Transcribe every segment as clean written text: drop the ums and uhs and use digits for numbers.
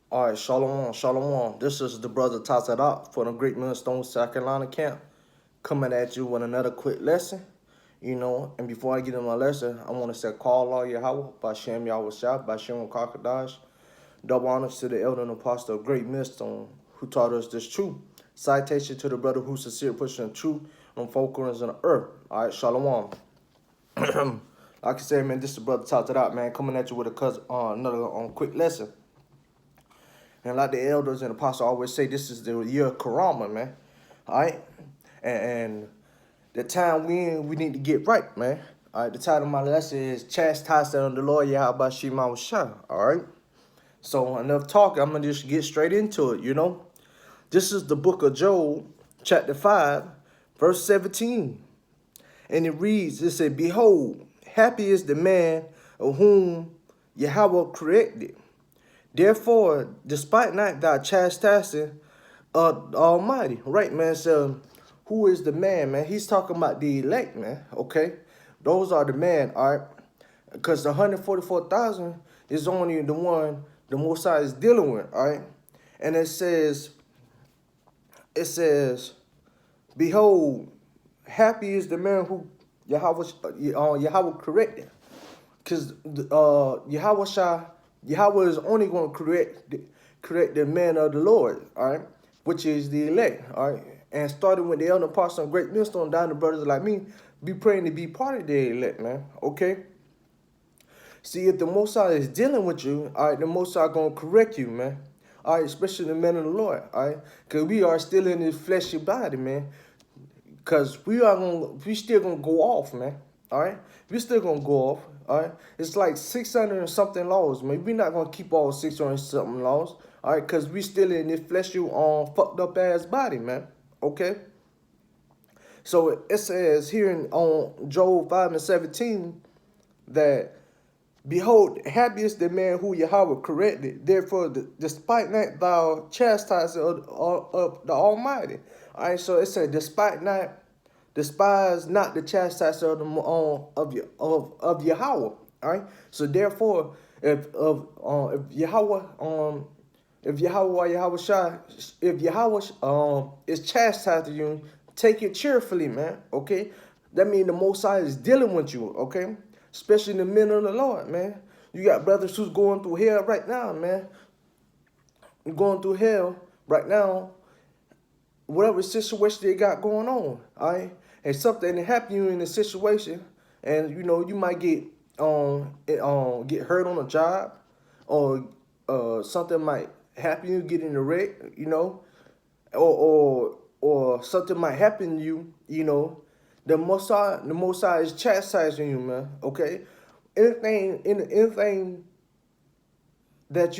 All right, Shalom, Shalom. This is the brother Tazadak for the Great Millstone, South Carolina camp, coming at you with another quick lesson. And before I get into my lesson, I want to say call all Yahweh by Shem Yahweh Shah, by Shem Kakadash. Double honors to the elder and apostle of Great Millstone who taught us this truth. Citation to the brother who sincere pushing the truth on four corners of the earth. All right, Shalom. Like I said, man, this is the brother Tazadak, man, coming at you with another quick lesson. And like the elders and apostles always say, this is the year of Karama, man. All right? And the time we in, we need to get right, man. All right, the title of my lesson is Chastening of the Lord, Yahweh Shema Shah. All right? So enough talk, I'm going to just get straight into it, This is the book of Job, chapter 5, verse 17. And it reads, it said, Behold, happy is the man of whom Yahweh corrected. Therefore, despite not thy chastising of the Almighty. Right, man? So, who is the man, man? He's talking about the elect, man. Okay? Those are the man, all right? Because the 144,000 is only the one the Most High is dealing with, all right? And it says, Behold, happy is the man who Yahweh corrected. Because Yahweh is only going to correct the man of the Lord, all right, which is the elect, all right. And starting with the elder apostle and great millstone down to brothers like me, be praying to be part of the elect, man, okay? See, if the Most High is dealing with you, all right, the Most High going to correct you, man, all right, especially the men of the Lord, all right, because we are still in this fleshy body, man, because we still gonna go off, man. All right, we still gonna go off. All right, it's like 600 and something laws, man. We're not gonna keep all 600 and something laws. All right, because we still in this fleshy fucked up ass body, man. Okay. So it says here on Job 5 and 17 that behold, happy is the man who Yahweh corrected. Therefore, despite not thou chastising of the Almighty. All right, so it said, despise not the chastisement of Yahweh. All right, so therefore, if Yahweh if Yahweh is chastising you, take it cheerfully, man. Okay, that means the Most High is dealing with you. Okay, especially the men of the Lord, man. You got brothers who's going through hell right now, man. Going through hell right now, whatever situation they got going on, all right? And something happen to you in a situation, and you might get hurt on a job, or something might happen you get in a wreck, or something might happen to you. The Most High is chastising you, man. Okay, anything that's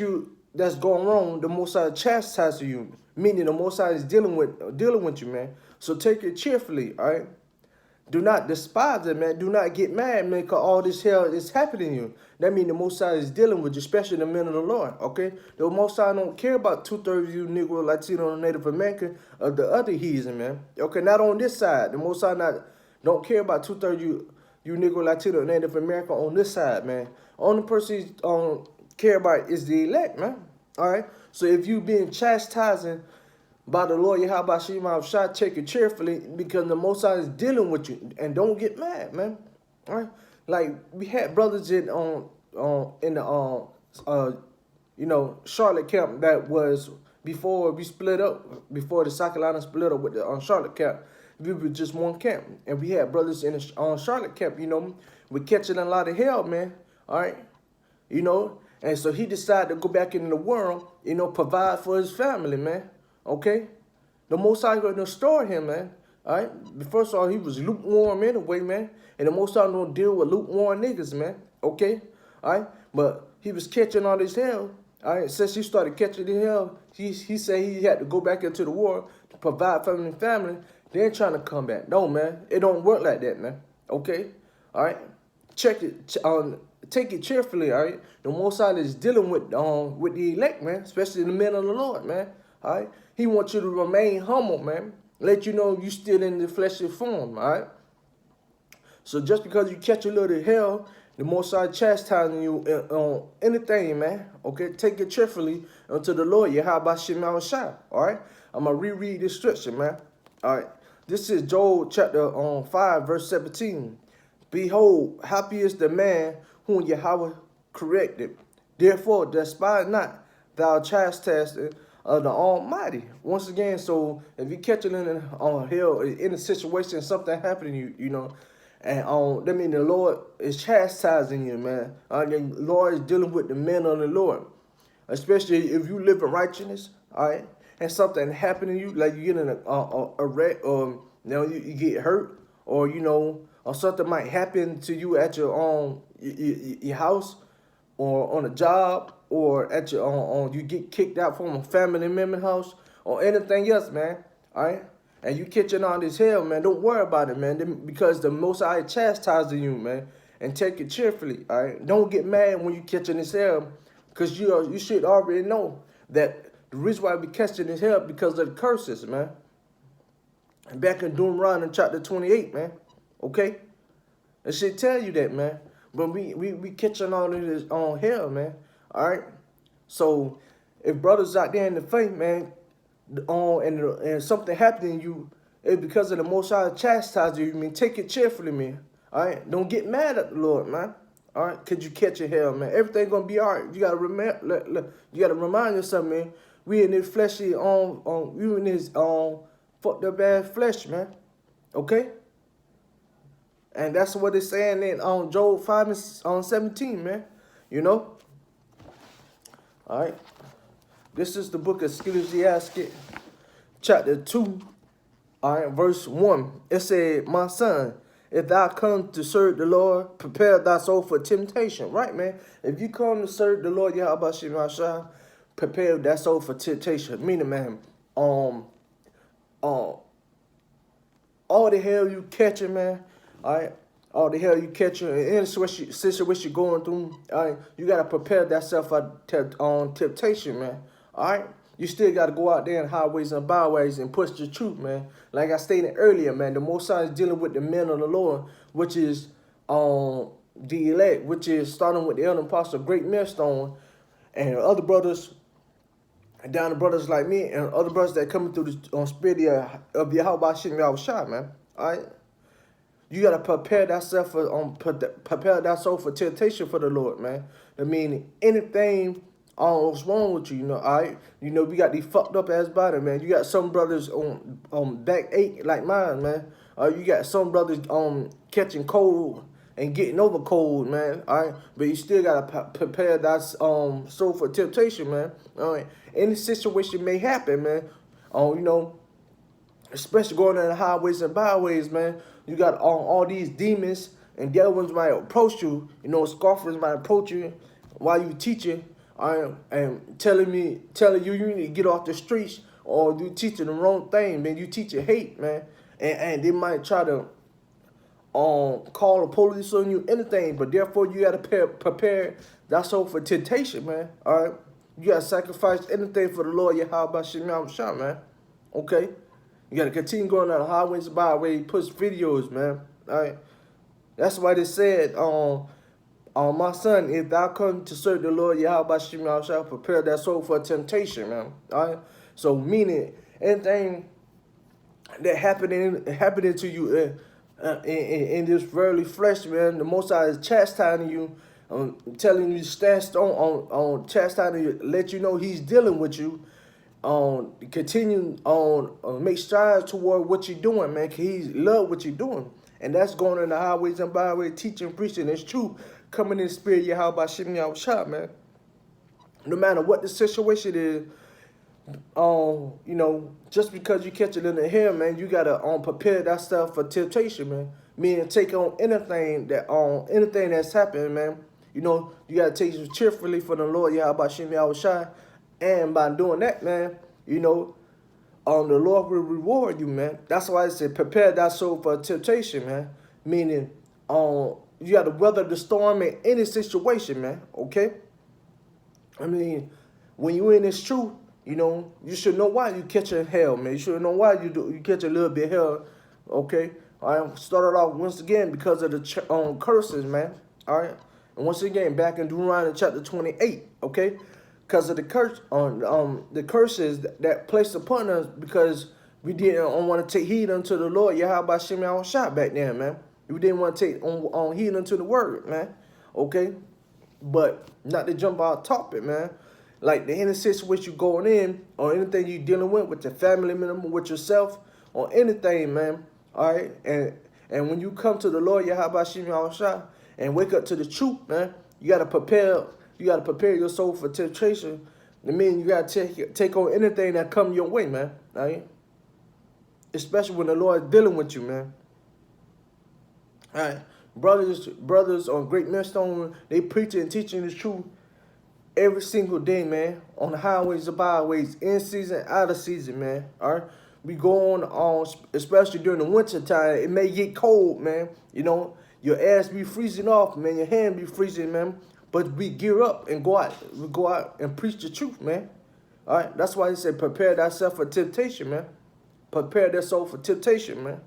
going wrong, the Most High chastises you, meaning the Most High is dealing with you, man. So take it cheerfully, all right? Do not despise it, man. Do not get mad, man, because all this hell is happening to you. That means the Most High is dealing with you, especially the men of the Lord, okay? The Most High don't care about 2/3 of you Negro, Latino, and Native American or the other heathen, man. Okay, not on this side. The Most High don't care about 2/3 you Negro, Latino, and Native American on this side, man. Only person he's care about is the elect, man. All right. So if you being chastising by the Lord Yahweh Shema Shah, take it cheerfully because the Most High is dealing with you, and don't get mad, man. All right. Like we had brothers in the Charlotte camp that was before we split up, before the South Carolina split up with the Charlotte camp. We were just one camp, and we had brothers in the Charlotte camp. We catching a lot of hell, man. All right. And so he decided to go back into the world, provide for his family, man. Okay? The Most High going to restore him, man. All right? First of all, he was lukewarm anyway, man. And the Most High don't deal with lukewarm niggas, man. Okay? All right? But he was catching all this hell. All right? Since he started catching the hell, he said he had to go back into the war to provide for his family. Then trying to come back. No, man. It don't work like that, man. Okay? All right? Check it. Take it cheerfully, all right? The Most High is dealing with the elect, man, especially the men of the Lord, man, all right? He wants you to remain humble, man. Let you know you still in the fleshly form, all right? So just because you catch a little hell, The Most High chastising you on anything, man. Okay, take it cheerfully unto the Lord. Yahweh Shema Shai. All right, I'm gonna reread this scripture, man. All right, this is Joel chapter 5, verse 17. Behold, happy is the man whom Yahweh corrected. Therefore, despise not thou chastising of the Almighty. Once again, so if you catch it on hell in a situation, something happening to you, you know. And that means the Lord is chastising you, man. The Lord is dealing with the men of the Lord. Especially if you live in righteousness, all right, and something happening to you, like you get in a wreck, or you get hurt, or or something might happen to you at your house, or on a job, or at your you get kicked out from a family member house, or anything else, man. All right, and you catching on this hell, man. Don't worry about it, man, because the Most High chastising you, man, and take it cheerfully. All right, don't get mad when you catching this hell, because you should already know that the reason why we catching this hell because of the curses, man. And back in Deuteronomy chapter 28, man. Okay, it should tell you that, man. But we catching all of this on hell, man. All right. So if brothers out there in the faith, man, and something happening to you, it's because of the Most High chastise you. I mean, take it cheerfully, man. All right. Don't get mad at the Lord, man. All right. Cause you catching hell, man. Everything gonna be all right. You gotta remember. You gotta remind yourself, man. We in this fleshy we in this fucked up ass flesh, man. Okay. And that's what it's saying in Job 5 and 17, man. You know? All right. This is the book of Ecclesiastes, chapter 2, all right, verse 1. It said, my son, if thou come to serve the Lord, prepare thy soul for temptation. Right, man? If you come to serve the Lord, Yahweh Shema Shai, prepare that soul for temptation. Meaning, man, all the hell you catching, man. All right, all the hell you catching in any situation you're going through. All right, you gotta prepare that self for temptation, man. All right, you still gotta go out there in highways and byways and push the truth, man. Like I stated earlier, man, the Most High is dealing with the men of the Lord, which is the elect, which is starting with the elder apostle, great millstone, and other brothers. Down to brothers like me and other brothers that coming through the spirit of Yahweh Shema Shai, man. All right. You gotta prepare thyself for prepare that soul for temptation for the Lord, man. I mean, anything what's wrong with you, all right? We got these fucked up ass body, man. You got some brothers on backache like mine, man. You got some brothers catching cold and getting over cold, man. All right, but you still gotta prepare that soul for temptation, man. All right, any situation may happen, man. Especially going in the highways and byways, man. You got all these demons and the other ones might approach you. Scoffers might approach you while you teaching, and telling you you need to get off the streets, or you teaching the wrong thing, man. You teaching hate, man, and they might try to call the police on you, anything. But therefore, you gotta prepare that soul for temptation, man. All right, you gotta sacrifice anything for the Lord, Yahweh Shema Shai, man. Okay. You gotta continue going on the highways and byways, push videos, man. All right. That's why they said, my son, if thou come to serve the Lord, Yahweh Shema Shai, prepare that soul for temptation, man. All right. So meaning anything that happening to you in this worldly flesh, man, the Most High is chastising you, telling you to stand strong on chastising you, let you know He's dealing with you. Continue on make strides toward what you're doing, man. Cause He love what you're doing, and that's going in the highways and byways, teaching, preaching. It's true, coming in the spirit, Yahweh Shema Shai, man. No matter what the situation is, just because you catch it in the hair, man, you gotta prepare that stuff for temptation, man. Meaning take on anything that's happening, man. You gotta take it cheerfully for the Lord, Yahweh Shema Shai. And by doing that, man, the Lord will reward you, man. That's why I said prepare that soul for temptation, man. Meaning, you got to weather the storm in any situation, man. Okay. I mean, when you in this truth, you should know why you catching hell, man. You should know why you catch a little bit of hell. Okay. I started off once again because of the curses, man. All right. And once again, back in Deuteronomy chapter 28, okay? Because of the curse the curses that placed upon us because we didn't want to take heed unto the Lord Yahweh Shem Shot back then, man. We didn't want to take on heed unto the word, man. Okay? But not to jump out topic, man. Like the any situation you going in or anything you dealing with your family member, with yourself, or anything, man. All right, and when you come to the Lord Yahweh Shem Shah and wake up to the truth, man, you gotta prepare. You gotta prepare your soul for temptation. I mean, you gotta take on anything that come your way, man. All right, especially when the Lord is dealing with you, man. All right, brothers on Great Millstone, they preaching and teaching the truth every single day, man, on the highways and byways, in season, out of season, man. All right, we go on, especially during the winter time. It may get cold, man. You know, your ass be freezing off, man. Your hand be freezing, man. But we gear up and go out. We go out and preach the truth, man. All right, that's why he said, prepare thyself for temptation, man. Prepare thy soul for temptation, man.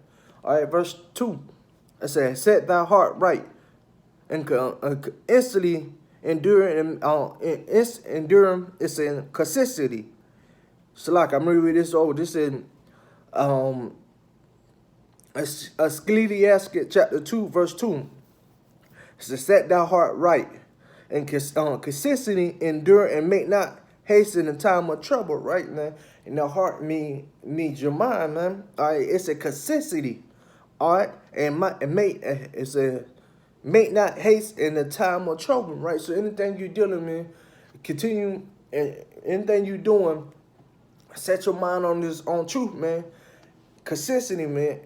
All right, verse 2. It says, set thy heart right and instantly enduring it's in consistency. So like I'm gonna read this over. This is Ecclesiastes chapter 2, verse 2. It says, set thy heart right and consistently endure and make not hasten in time of trouble, right, man? And the heart means your mind, man. All right, it's a consistency. All right, and make not haste in the time of trouble, right? So anything you're dealing with, continue, and anything you're doing, set your mind on truth, man. Consistency, man,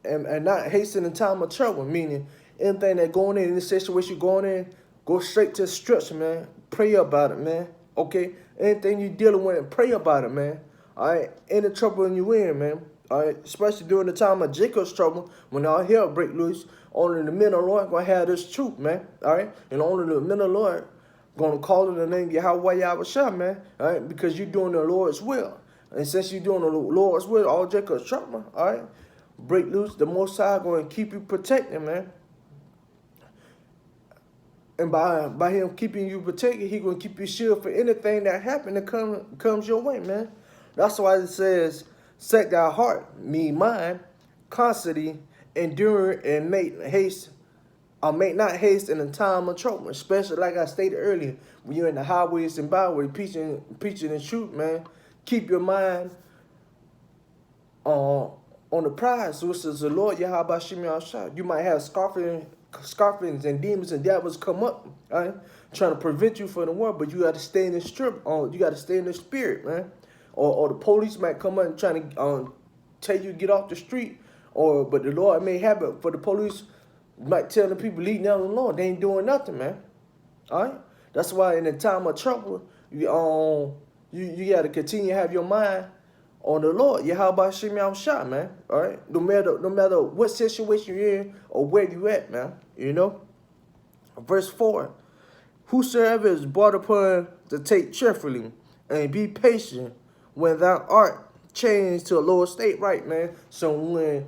and not hasten in time of trouble, meaning anything that going in the situation you're going in, go straight to the scripture, man. Pray about it, man. Okay? Anything you're dealing with, pray about it, man. All right? Any trouble you're in, man. All right? Especially during the time of Jacob's trouble, when all hell break loose, only the men of the Lord going to have this truth, man. All right? And only the men of the Lord going to call in the name of Yahweh Yahweh, man. All right? Because you're doing the Lord's will. And since you're doing the Lord's will, all Jacob's trouble, all right? Break loose, the Most High going to keep you protected, man. And by him keeping you protected, he going to keep you shielded for anything that happen that comes your way, man. That's why it says, set thy heart, mean mind, constantly endure and make not haste in the time of trouble. Especially like I stated earlier, when you're in the highways and byways preaching the truth, man. Keep your mind on the prize, which is the Lord Yahweh Shem Shah. You might have scorpions and demons and devils come up, right, trying to prevent you from the world, but you got to stay in the you got to stay in the spirit, man. Or the police might come up and trying to tell you to get off the street, but the Lord may have it for the police might tell the people leading down the Lord they ain't doing nothing, man. All right, that's why in the time of trouble, you got to continue to have your mind on the Lord, Yahweh Shem Shah, man. All right, no matter what situation you're in or where you at, man. You know. Verse 4: whosoever is brought upon to take cheerfully and be patient when thou art changed to a lower state, right, man. So when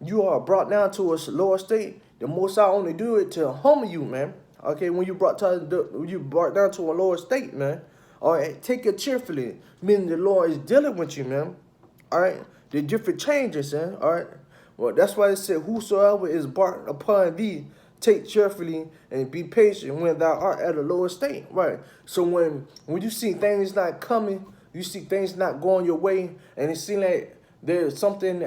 you are brought down to a lower state, the Most High only do it to humble you, man. Okay, when you brought down to a lower state, man. All right, take it cheerfully, meaning the Lord is dealing with you, man. All right, the different changes, man. All right, well, that's why it said, whosoever is brought upon thee, take cheerfully and be patient when thou art at a lower state, right? So when you see things not coming, you see things not going your way, and it seems like there's something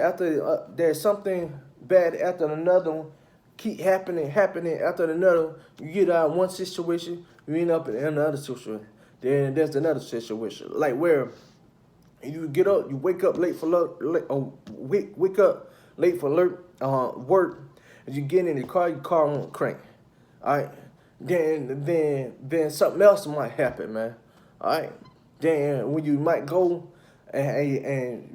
bad after another one, keep happening after another. You get out of one situation, you end up in another situation. Then there's another situation, like where you get up, you wake up late for work, and you get in the car, your car won't crank. All right, then something else might happen, man. All right, then when you might go and you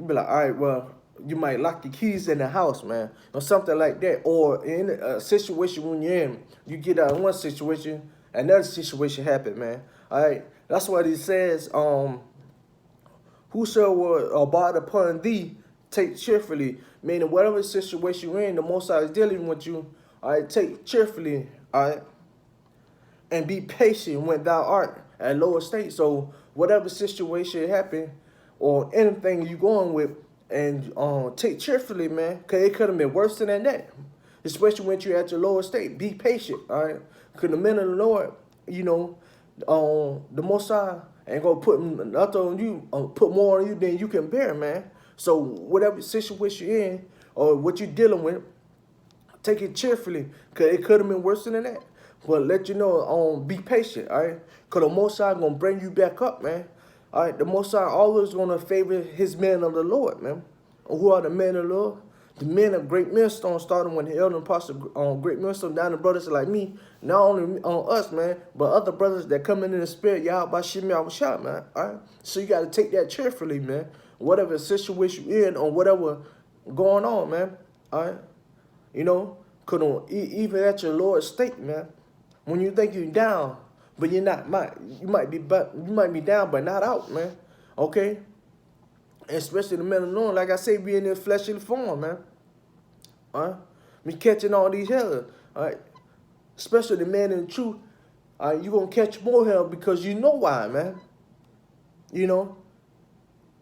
be like, all right, well, you might lock your keys in the house, man, or something like that. Or in a situation when you're in, you get out of one situation, another situation happen, man. All right, that's what it says. Whosoever abide upon thee, take cheerfully. Meaning, whatever situation you're in, the Most High is dealing with you. All right, take cheerfully. All right. and be patient when thou art at lower state. So whatever situation happen or anything you going with, and take cheerfully, man, because it could have been worse than that. Especially when you're at your lower state. Be patient, all right? Because the men of the Lord, you know, the Most High ain't gonna put nothing on you, put more on you than you can bear, man. So whatever situation you're in or what you're dealing with, take it cheerfully, because it could have been worse than that. But let you know, be patient, all right? Because the Most High going to bring you back up, man. All right, the Most High always going to favor his men of the Lord, man. Who are the men of the Lord? The men of Great Millstone, starting when the elder apostle Great Millstone, down to brothers like me, not only on us, man, but other brothers that come in the spirit, y'all by Shimmy, I was shot, man. All right? So you got to take that cheerfully, man. Whatever situation you're in or whatever going on, man. All right? You know, even at your lowest state, man, when you think you're down, but you're not, you might be down, but not out, man. Okay, and especially the men of Lord, like I say, be in their fleshly form, man. All right, me catching all these hell, all right. Especially the man in the truth, all right, you gonna catch more hell because you know why, man. You know,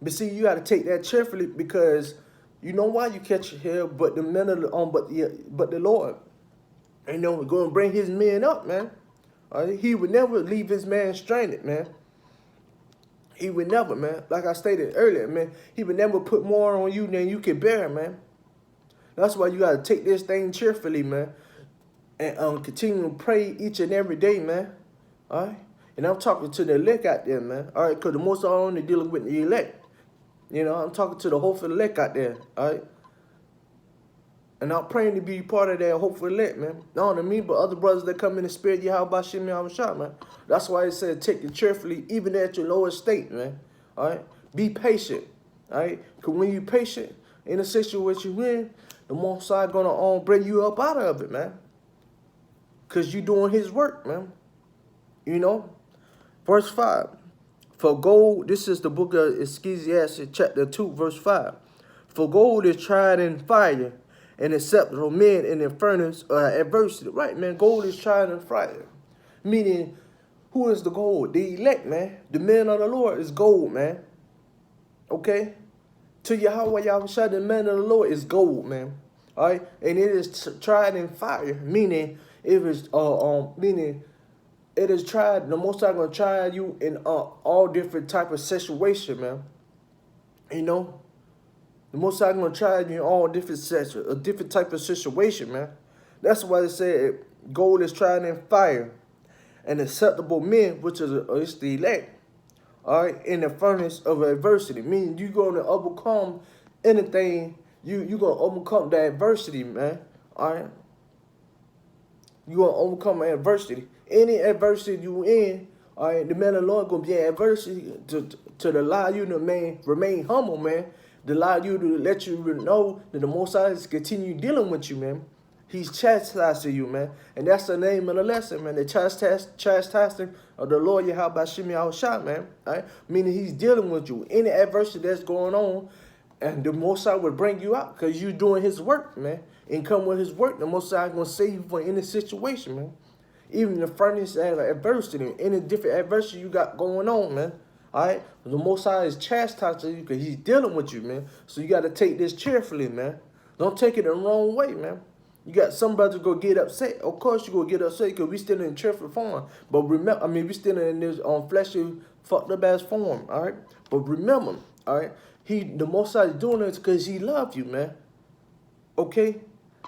but see, you got to take that cheerfully because you know why you catch hell, but the men of the but the Lord, you know, going to bring his men up, man. He would never leave his man stranded, man. He would never, man. Like I stated earlier, man, he would never put more on you than you can bear, man. That's why you got to take this thing cheerfully, man, and continue to pray each and every day, man. All right? And I'm talking to the elect out there, man. All right? Because the most I'm only dealing with the elect. You know, I'm talking to the hopeful elect out there, all right? And I'm praying to be part of that hopeful elect, man. Not only me, but other brothers that come in the spirit, Yahweh Shimmy, I'm shot, man. That's why it said take it cheerfully, even at your lowest state, man. All right? Be patient, all right? Because when you're patient in a situation you're in, the Most High going to bring you up out of it, man. Because you're doing his work, man. You know? Verse 5. For gold, this is the book of Ecclesiastes, chapter 2, verse 5. For gold is tried in fire, and acceptable men in the furnace of adversity. Right, man, gold is tried in fire. Meaning, who is the gold? The elect, man. The men of the Lord is gold, man. Okay? To Yahweh, Yahweh, the men of the Lord is gold, man. All right? And it is tried in fire, meaning it was, it is tried, the Most High going to try you in all different type of situation, man. You know? The Most High going to try you in all different a different type of situation, man. That's why it said gold is tried in fire. And acceptable men, which is the elect, all right, in the furnace of adversity. Meaning you're going to overcome anything, you're going to overcome the adversity, man. All right? You're going to overcome adversity. Any adversity you in, all right, the man of the Lord going to be adversity to allow you to remain humble, man. To allow you to let you know that the Most High is continue dealing with you, man. He's chastising you, man. And that's the name of the lesson, man. The chastising of the Lord Yahweh Shimmy Shah, man. All right? Meaning he's dealing with you. Any adversity that's going on, and the Most High will bring you out because you're doing his work, man. And come with his work, the Most High going to save you from any situation, man. Even the furnace and adversity, any different adversity you got going on, man. All right? The Most High is chastising you because he's dealing with you, man. So you got to take this cheerfully, man. Don't take it the wrong way, man. You got some brothers go get upset. Of course you go get upset because we still in cheerful form. But remember, we still in this fleshy, fucked up ass form, all right? But remember, all right, the Most High is doing it because he loves you, man. Okay?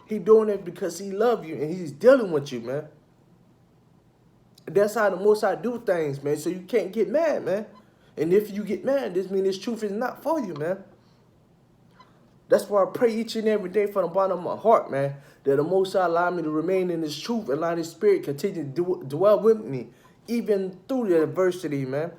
He doing it because he loves you and he's dealing with you, man. That's how the Most High do things, man. So you can't get mad, man. And if you get mad, this means this truth is not for you, man. That's why I pray each and every day from the bottom of my heart, man, that the Most High allow me to remain in this truth and allow His Spirit continue to dwell with me, even through the adversity, man.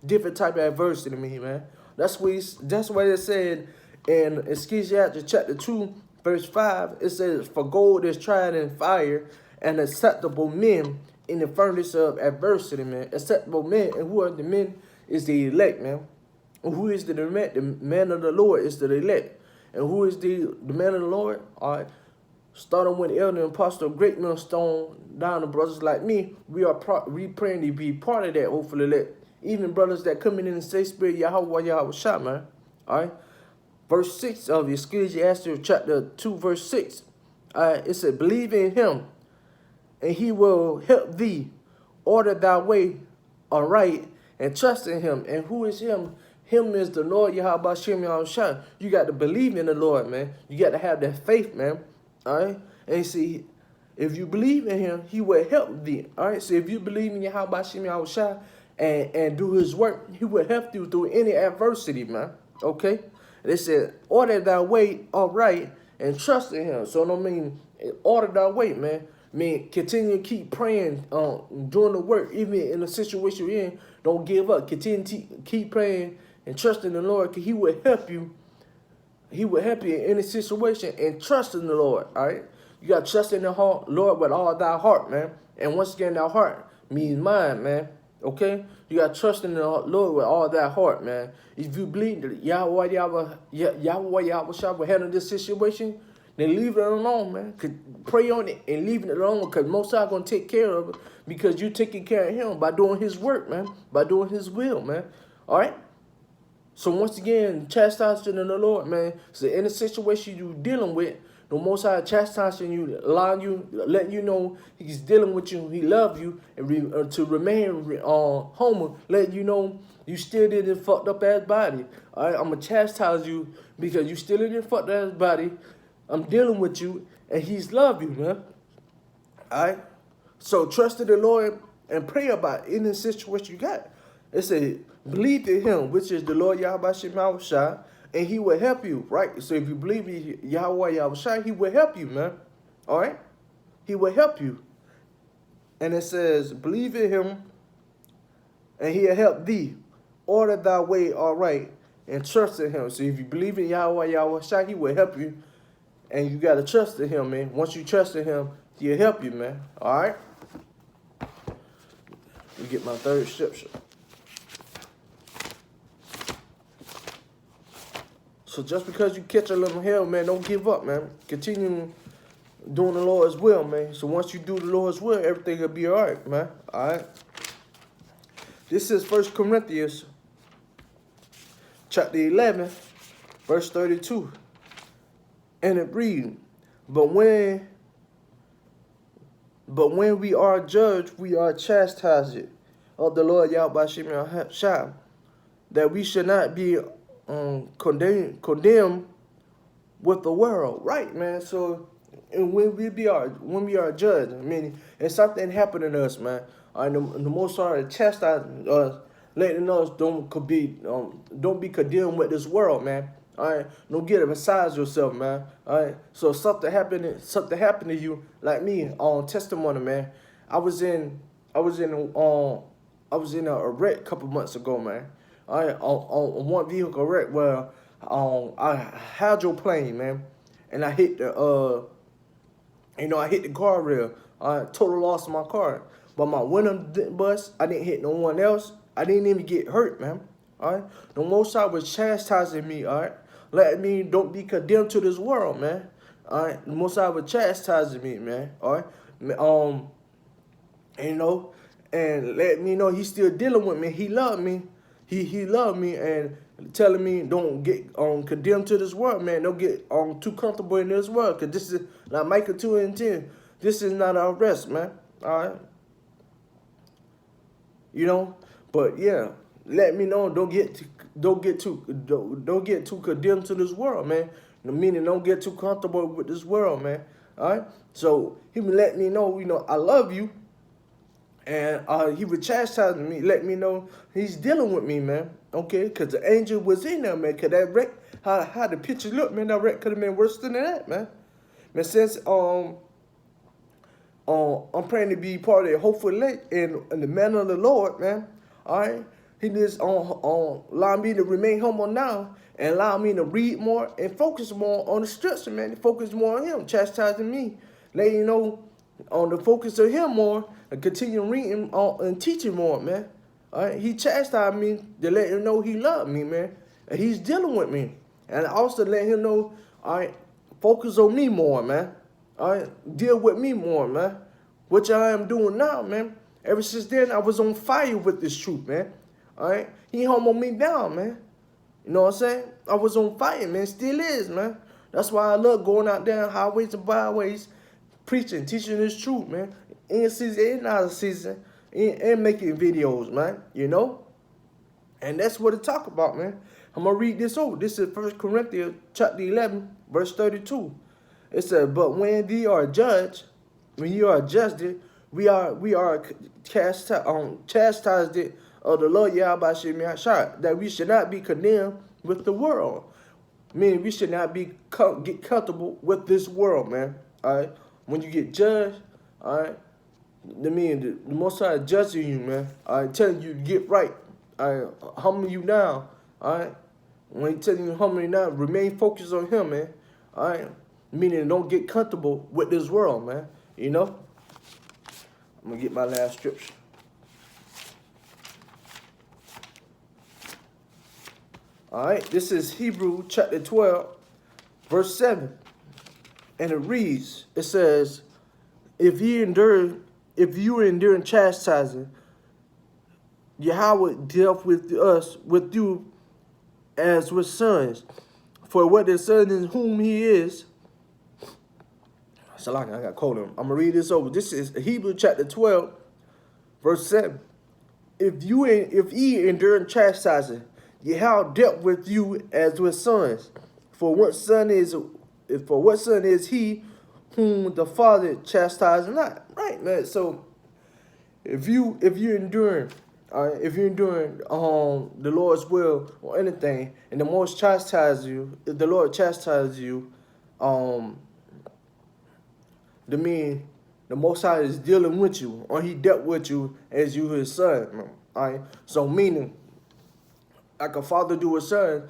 Different type of adversity, man. That's what it said in Ecclesiastes chapter 2, verse 5. It says, for gold is tried in fire, and acceptable men in the furnace of adversity, man. Acceptable men, and who are the men? Is the elect, man. And who is the elect? The man of the Lord is the elect. And who is the man of the Lord? All right. starting with the elder and apostle, great millstone, down to brothers like me, we praying to be part of that. Hopefully, let even brothers that coming in and say, Spirit, Yahweh shot, man. All right. Verse 6 of Ecclesiastes chapter 2, verse 6. It said, believe in him, and he will help thee. Order thy way aright, and trust in him. And who is him? Him is the Lord Yahweh Shem Yahushua. You got to believe in the Lord, man. You got to have that faith, man. All right? And see, if you believe in him, he will help thee. All right? So if you believe in Yahweh Shem Yahushua and do his work, he will help you through any adversity, man. Okay? They said, order thy way upright and trust in him. So, I mean, order thy way, man. I mean, continue to keep praying, doing the work, even in the situation you're in. Don't give up. Continue to keep praying and trust in the Lord, because he will help you. He will help you in any situation, and trust in the Lord, all right? You got to trust in the Lord with all thy heart, man. And once again, thy heart means mind, man, okay? You got to trust in the Lord with all thy heart, man. If you believe that Yahweh shall handle this situation, then leave it alone, man. Pray on it and leave it alone, because most are going to take care of it, because you're taking care of him by doing his work, man, by doing his will, man. All right? So once again, chastising in the Lord, man. So in the situation you're dealing with, the Most High chastising you, allowing you, letting you know he's dealing with you, he loves you, and to remain home, letting you know you still in this fucked up ass body. All right? I'm going to chastise you because you still in your fucked ass body. I'm dealing with you, and he's love you, man. All right? So trust in the Lord and pray about any situation you got. It said, believe in him, which is the Lord Yahweh Shai, and he will help you, right? So if you believe in Yahweh Yahweh, he will help you, man. All right? He will help you. And it says, believe in him, and he'll help thee. Order thy way all right, and trust in him. So if you believe in Yahweh Yahweh, he will help you. And you got to trust in him, man. Once you trust in him, he'll help you, man. All right? Let me get my third scripture. So just because you catch a little hell, man, don't give up, man. Continue doing the Lord's will, man. So once you do the Lord's will, everything will be all right, man. All right? This is 1 Corinthians chapter 11, verse 32. And it reads, but when we are judged, we are chastised of the Lord Yahweh Shem Shai, that we should not be condemned with the world, right, man? So, and when we are judged, I mean, and something happened to us, man. The Most High chastising us, letting us don't be condemned with this world, man. All right, don't get it beside yourself, man. All right, so something happened to you, like me, on testimony, man. I was in a wreck a couple months ago, man. All right, on one vehicle wreck where I hydroplane, man, and I hit the I hit the guardrail. I total loss of my car, but my window didn't bust. I didn't hit no one else. I didn't even get hurt, man. All right, the Most High was chastising me. All right. Let me don't be condemned to this world, man. All right, the Most High was chastising me, man. All right, and let me know he's still dealing with me. He loved me. He loved me, and telling me don't get condemned to this world, man. Don't get too comfortable in this world, cause this is like Micah 2:10. This is not our rest, man. All right, but yeah, let me know. Don't get too condemned to this world, man. Meaning don't get too comfortable with this world, man. All right. So he would let me know, I love you, and he would chastise me, let me know he's dealing with me, man. Okay, because the angel was in there, man. Cause that wreck, how the picture looked, man. That wreck could have been worse than that, man. Man, since I'm praying to be part of the hopeful elect in the manner of the Lord, man. All right. He just allow me to remain humble now, and allow me to read more and focus more on the scripture, man. Focus more on him, chastising me, letting you know on the focus of him more, and continue reading and teaching more, man. All right, he chastised me to let him know he loved me, man, and he's dealing with me, and I also let him know, all right, focus on me more, man. All right, deal with me more, man. Which I am doing now, man. Ever since then, I was on fire with this truth, man. All right, he humbled me down, man. You know what I'm saying? I was on fire, man. Still is, man. That's why I love going out there on highways and byways, preaching, teaching this truth, man. In season and out of season, and making videos, man. You know? And that's what it talk about, man. I'm going to read this over. This is 1 Corinthians chapter 11, verse 32. It says, but when ye are judged, when you are judged, we are chastised of the Lord Yahweh Shai, that we should not be condemned with the world. Meaning we should not be get comfortable with this world, man. All right. When you get judged, all right, the Most High judging you, man. All right, telling you to get right. All right, humble you down. All right. When he telling you humble you down, remain focused on him, man. All right. Meaning don't get comfortable with this world, man. You know. I'm gonna get my last scripture. All right, this is Hebrew chapter 12, verse 7. And it reads, it says, if you endure chastising, Yahweh dealt with us, with you, as with sons. For what the son is whom he is. So I got cold him. I'm going to read this over. This is Hebrew chapter 12, verse 7. If ye endure chastising, Yahweh dealt with you as with sons. For what son is he whom the Father chastises not? Right, man. So if you're enduring, if you're enduring the Lord's will or anything, and the Most chastises you, if the Lord chastises you, the Most High is dealing with you, or he dealt with you as you his son. All right. So meaning, like a father do a son,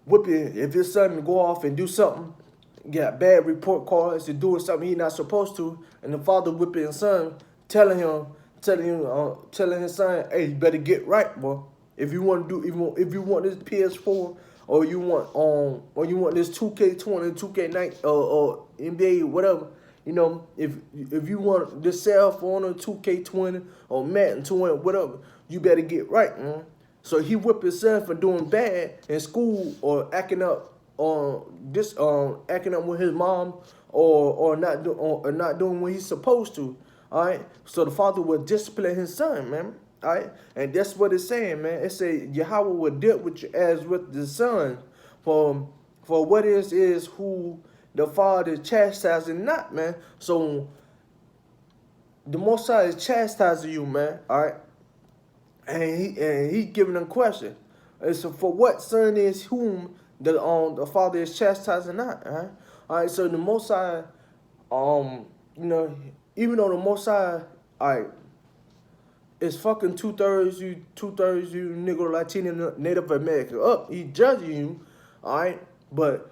whipping, if his son go off and do something, get bad report cards to doing something he not supposed to, and the father whipping his son, telling his son, hey, you better get right, boy. If you want to do, if you want this PS4, or you want this 2K20, 2K9, or NBA, whatever, you know, if you want this cell phone or 2K20 or Madden 20, whatever, you better get right, man. So he whipped his son for doing bad in school or acting up acting up with his mom or not doing what he's supposed to. All right. So the father would discipline his son, man. All right. And that's what it's saying, man. It say Yahweh will deal with you as with the son. For what is who the father chastising not, man. So the Most High is chastising you, man. All right. And he giving them question. And so for what son is whom the father is chastising not, all right? All right, so the Most High, you know, even though the Most High, all right, is fucking two-thirds you Negro, Latino, Native American up. He judging you, all right? But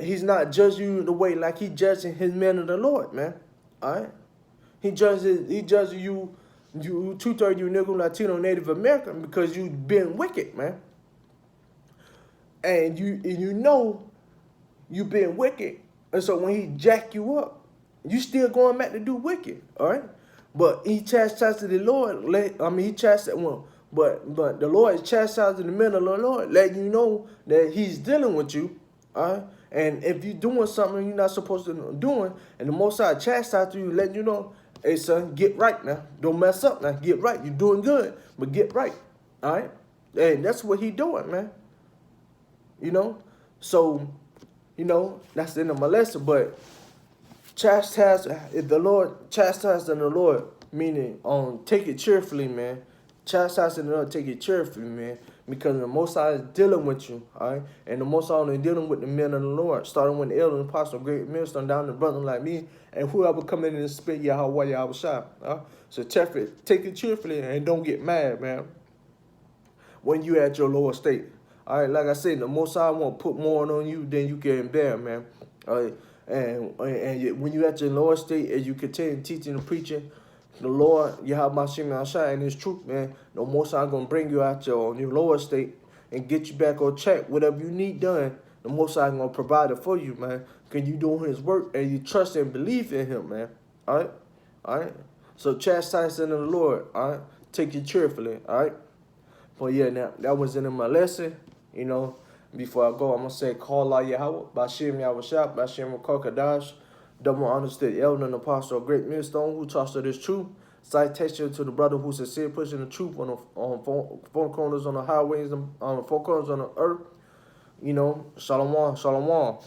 he's not judging you the way like he judging his men of the Lord, man. All right? He judging you two-thirds you Negro, Latino, Native American because you been wicked, man. And you know you been wicked. And so when he jack you up, you still going back to do wicked, all right? But he chastised the Lord. He chastised one. But the Lord is chastising the men of the Lord, letting you know that he's dealing with you, all right? And if you're doing something you're not supposed to be doing, and the Most High chastises you, letting you know, hey, son, get right now. Don't mess up now. Get right. You're doing good, but get right, all right? And that's what he doing, man. You know? So, you know, that's the end of my lesson. But if the Lord chastising the Lord, meaning take it cheerfully, man. Chastising the Lord, take it cheerfully, man. Because the Most High is dealing with you, all right? And the Most High is dealing with the men of the Lord, starting with the elder and apostle, great minister, down to brother like me, and whoever come in and spit Yahweh Shai. So take it cheerfully and don't get mad, man, when you at your lower state. All right, like I said, the Most High won't put more on you than you can bear, man. All right, and when you at your lower state and you continue teaching and preaching, the Lord, Yahweh Shai, and His truth, man, the Most High gonna bring you out your lower state and get you back on track. Whatever you need done, the Most High gonna provide it for you, man. Can you do his work and you trust and believe in him, man? All right? All right? So chastising of the Lord, all right? Take it cheerfully, all right? But yeah, now that wasn't in my lesson, you know. Before I go, I'm gonna say, call Allah Yahweh, Bashim Yahushua, Bashim Kokadash, double understood elder and apostle, a great millstone who taught us this truth. Citation to the brother who sincere pushing the truth on the four corners on the highways, on the four corners on the earth. You know, shalom, shalom.